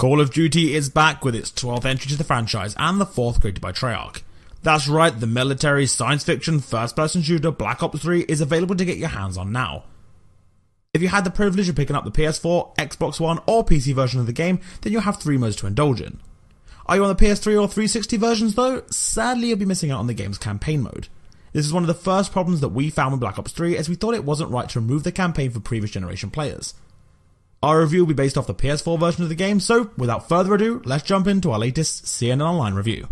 Call of Duty is back with its 12th entry to the franchise and the 4th created by Treyarch. That's right, the military science fiction first-person shooter Black Ops 3 is available to get your hands on now. If you had the privilege of picking up the PS4, Xbox One or PC version of the game, then you'll have 3 modes to indulge in. Are you on the PS3 or 360 versions though? Sadly you'll be missing out on the game's campaign mode. This is one of the first problems that we found with Black Ops 3, as we thought it wasn't right to remove the campaign for previous generation players. Our review will be based off the PS4 version of the game, so without further ado, let's jump into our latest C&NOnline review.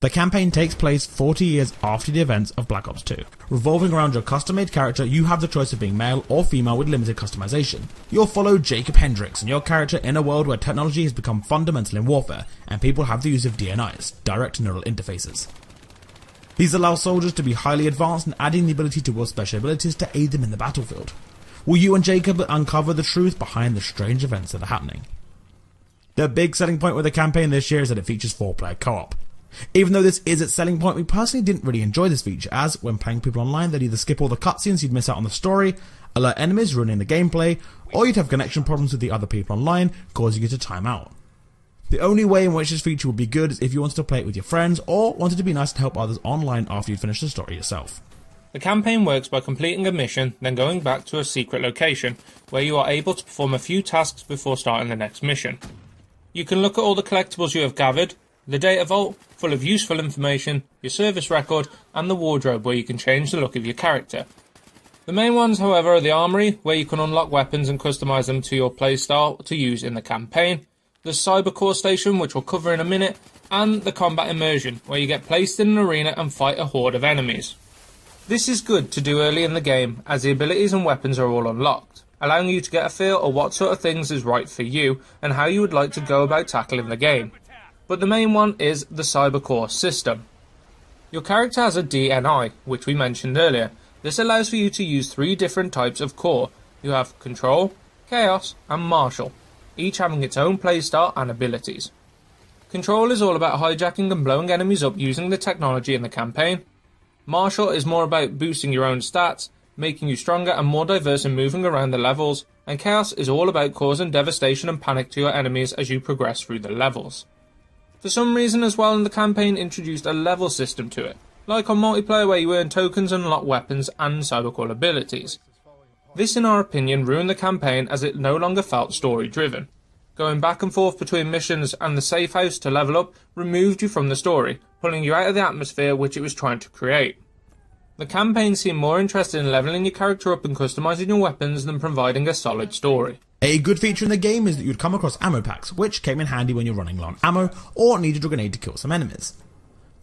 The campaign takes place 40 years after the events of Black Ops 2. Revolving around your custom-made character, you have the choice of being male or female with limited customization. You'll follow Jacob Hendricks and your character in a world where technology has become fundamental in warfare, and people have the use of DNIs, direct neural interfaces. These allow soldiers to be highly advanced and adding the ability to wield special abilities to aid them in the battlefield. Will you and Jacob uncover the truth behind the strange events that are happening? The big selling point with the campaign this year is that it features 4-player co-op. Even though this is its selling point, we personally didn't really enjoy this feature, as when playing people online they'd either skip all the cutscenes, you'd miss out on the story, alert enemies ruining the gameplay, or you'd have connection problems with the other people online, causing you to time out. The only way in which this feature would be good is if you wanted to play it with your friends, or wanted to be nice and help others online after you'd finished the story yourself. The campaign works by completing a mission, then going back to a secret location, where you are able to perform a few tasks before starting the next mission. You can look at all the collectibles you have gathered, the data vault, full of useful information, your service record, and the wardrobe where you can change the look of your character. The main ones, however, are the armory, where you can unlock weapons and customize them to your playstyle to use in the campaign, the cybercore station, which we'll cover in a minute, and the combat immersion, where you get placed in an arena and fight a horde of enemies. This is good to do early in the game, as the abilities and weapons are all unlocked, allowing you to get a feel of what sort of things is right for you and how you would like to go about tackling the game. But the main one is the cybercore system. Your character has a DNI, which we mentioned earlier. This allows for you to use 3 different types of core. You have Control, Chaos and Martial, each having its own playstyle and abilities. Control is all about hijacking and blowing enemies up using the technology in the campaign. Martial is more about boosting your own stats, making you stronger and more diverse in moving around the levels, and Chaos is all about causing devastation and panic to your enemies as you progress through the levels. For some reason as well, the campaign introduced a level system to it, like on multiplayer where you earn tokens and unlock weapons and cybercore abilities. This in our opinion ruined the campaign as it no longer felt story driven. Going back and forth between missions and the safe house to level up removed you from the story, pulling you out of the atmosphere which it was trying to create. The campaign seemed more interested in leveling your character up and customizing your weapons than providing a solid story. A good feature in the game is that you'd come across ammo packs, which came in handy when you're running low on ammo or needed a grenade to kill some enemies.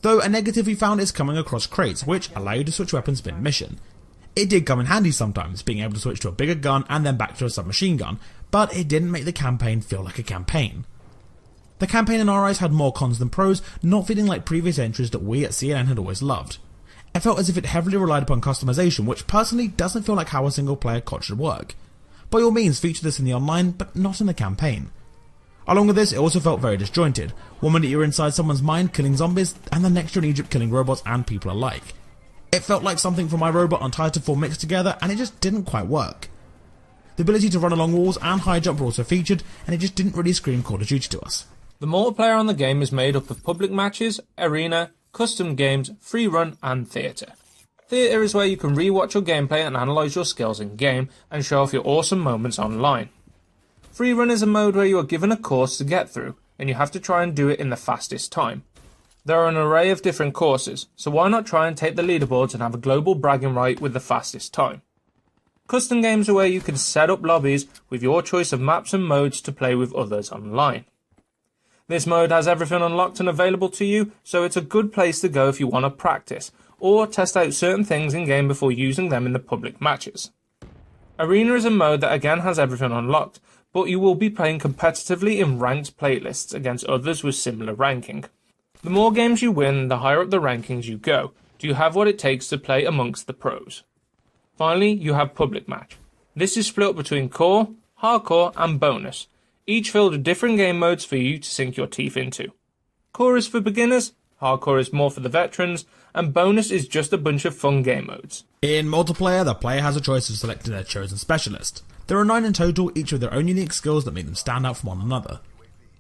Though a negative we found is coming across crates, which allow you to switch weapons mid-mission. It did come in handy sometimes, being able to switch to a bigger gun and then back to a submachine gun, but it didn't make the campaign feel like a campaign. The campaign in our eyes had more cons than pros, not feeling like previous entries that we at C&N had always loved. It felt as if it heavily relied upon customization, which personally doesn't feel like how a single player COD should work. By all means feature this in the online, but not in the campaign. Along with this, it also felt very disjointed. One minute you're inside someone's mind killing zombies, and the next you're in Egypt killing robots and people alike. It felt like something from iRobot and Titanfall mixed together, and it just didn't quite work. The ability to run along walls and high jump were also featured, and it just didn't really scream Call of Duty to us. The multiplayer on the game is made up of public matches, arena, custom games, free run and theatre. Theatre is where you can re-watch your gameplay and analyse your skills in game and show off your awesome moments online. Free run is a mode where you are given a course to get through and you have to try and do it in the fastest time. There are an array of different courses, so why not try and take the leaderboards and have a global bragging right with the fastest time. Custom games are where you can set up lobbies with your choice of maps and modes to play with others online. This mode has everything unlocked and available to you, so it's a good place to go if you want to practice, or test out certain things in game before using them in the public matches. Arena is a mode that again has everything unlocked, but you will be playing competitively in ranked playlists against others with similar ranking. The more games you win, the higher up the rankings you go. Do you have what it takes to play amongst the pros? Finally, you have public match. This is split up between core, hardcore and bonus, each filled with different game modes for you to sink your teeth into. Core is for beginners, hardcore is more for the veterans, and bonus is just a bunch of fun game modes. In multiplayer, the player has a choice of selecting their chosen specialist. There are 9 in total, each with their own unique skills that make them stand out from one another.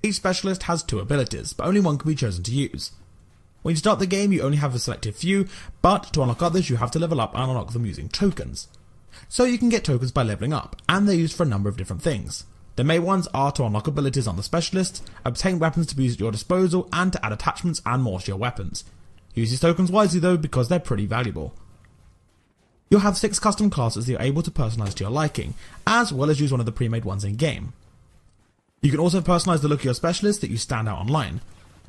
Each specialist has 2 abilities, but only one can be chosen to use. When you start the game, you only have a selected few, but to unlock others you have to level up and unlock them using tokens. So you can get tokens by leveling up, and they're used for a number of different things. The main ones are to unlock abilities on the specialists, obtain weapons to be used at your disposal, and to add attachments and more to your weapons. Use these tokens wisely though, because they're pretty valuable. You'll have 6 custom classes that you're able to personalise to your liking, as well as use one of the pre-made ones in game. You can also personalise the look of your specialist that you stand out online.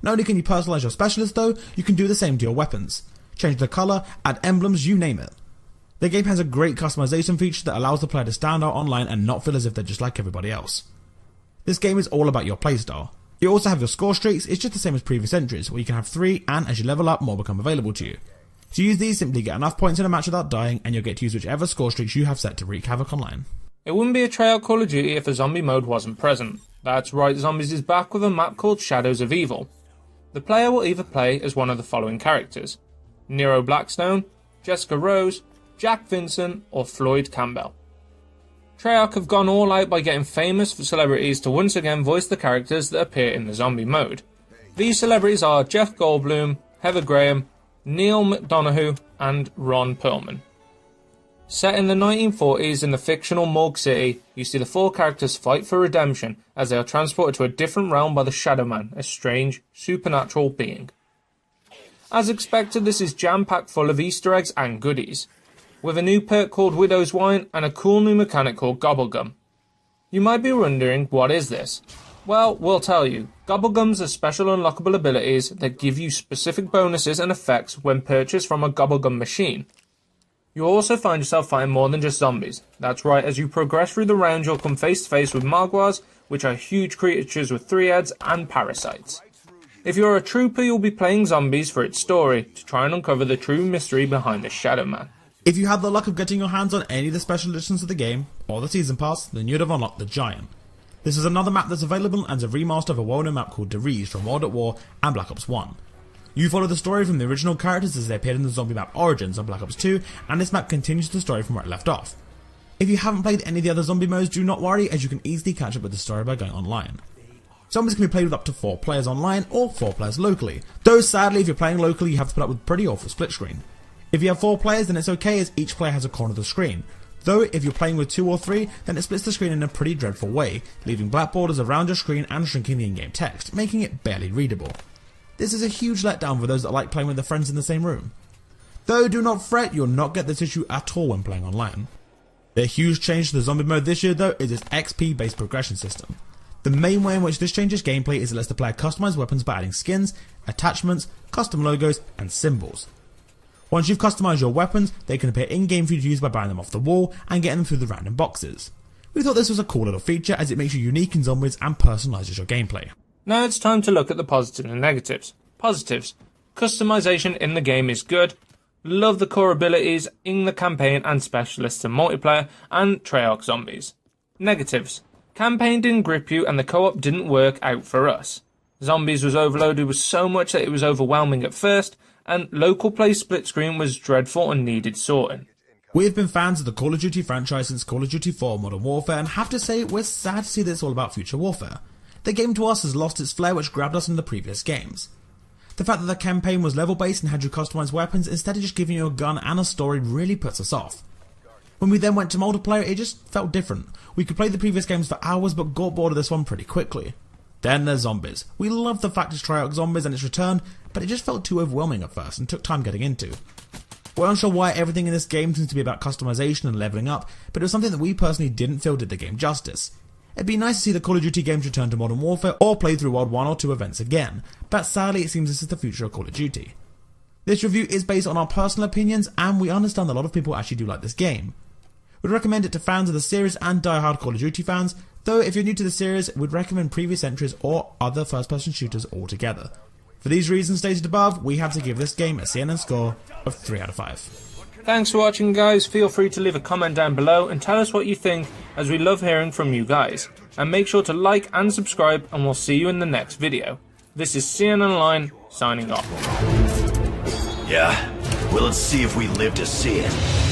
Not only can you personalise your specialist though, you can do the same to your weapons. Change the colour, add emblems, you name it. The game has a great customization feature that allows the player to stand out online and not feel as if they're just like everybody else. This game is all about your playstyle. You also have your score streaks, it's just the same as previous entries, where you can have 3 and as you level up more become available to you. To use these, simply get enough points in a match without dying and you'll get to use whichever score streaks you have set to wreak havoc online. It wouldn't be a Treyarch Call of Duty if a zombie mode wasn't present. That's right, Zombies is back with a map called Shadows of Evil. The player will either play as one of the following characters: Nero Blackstone, Jessica Rose, Jack Vincent, or Floyd Campbell. Treyarch have gone all out by getting famous celebrities to once again voice the characters that appear in the zombie mode. These celebrities are Jeff Goldblum, Heather Graham, Neil McDonough, and Ron Perlman. Set in the 1940s in the fictional Morgue City, you see the 4 characters fight for redemption as they are transported to a different realm by the Shadow Man, a strange, supernatural being. As expected, this is jam-packed full of Easter eggs and goodies, with a new perk called Widow's Wine and a cool new mechanic called Gobblegum. You might be wondering, what is this? Well, we'll tell you. Gobblegums are special unlockable abilities that give you specific bonuses and effects when purchased from a Gobblegum machine. You'll also find yourself fighting more than just zombies. That's right, as you progress through the round you'll come face to face with Mogwars, which are huge creatures with 3 heads, and parasites. If you're a trooper, you'll be playing zombies for its story, to try and uncover the true mystery behind the Shadow Man. If you had the luck of getting your hands on any of the special editions of the game, or the Season Pass, then you'd have unlocked the Giant. This is another map that's available and is a remaster of a well-known map called Deriz from World at War and Black Ops 1. You follow the story from the original characters as they appeared in the zombie map Origins on Black Ops 2, and this map continues the story from where it left off. If you haven't played any of the other zombie modes, do not worry, as you can easily catch up with the story by going online. Zombies can be played with up to 4 players online or 4 players locally, though sadly if you're playing locally you have to put up with pretty awful split screen. If you have 4 players then it's okay, as each player has a corner of the screen, though if you're playing with 2 or 3 then it splits the screen in a pretty dreadful way, leaving black borders around your screen and shrinking the in-game text, making it barely readable. This is a huge letdown for those that like playing with their friends in the same room. Though do not fret, you'll not get this issue at all when playing online. The huge change to the zombie mode this year though is its XP based progression system. The main way in which this changes gameplay is it lets the player customize weapons by adding skins, attachments, custom logos, and symbols. Once you've customized your weapons, they can appear in-game for you to use by buying them off the wall and getting them through the random boxes. We thought this was a cool little feature as it makes you unique in Zombies and personalizes your gameplay. Now it's time to look at the positives and negatives. Positives. Customization in the game is good. Love the core abilities in the campaign and specialists in multiplayer and Treyarch Zombies. Negatives. Campaign didn't grip you and the co-op didn't work out for us. Zombies was overloaded with so much that it was overwhelming at first, and local play split screen was dreadful and needed sorting. We have been fans of the Call of Duty franchise since Call of Duty 4 Modern Warfare and have to say we're sad to see this all about future warfare. The game to us has lost its flair which grabbed us in the previous games. The fact that the campaign was level based and had you customise weapons instead of just giving you a gun and a story really puts us off. When we then went to multiplayer it just felt different. We could play the previous games for hours but got bored of this one pretty quickly. Then there's Zombies. We love the fact it's Treyarch Zombies and its return, but it just felt too overwhelming at first and took time getting into. We're unsure why everything in this game seems to be about customization and leveling up, but it was something that we personally didn't feel did the game justice. It'd be nice to see the Call of Duty games return to Modern Warfare or play through World 1 or 2 events again, but sadly it seems this is the future of Call of Duty. This review is based on our personal opinions and we understand that a lot of people actually do like this game. We'd recommend it to fans of the series and die-hard Call of Duty fans, though if you're new to the series, we'd recommend previous entries or other first-person shooters altogether. For these reasons stated above, we have to give this game a C&N score of 3 out of 5. Thanks for watching guys, feel free to leave a comment down below and tell us what you think as we love hearing from you guys. And make sure to like and subscribe and we'll see you in the next video. This is C&NOnline signing off. Yeah, well let's see if we live to see it.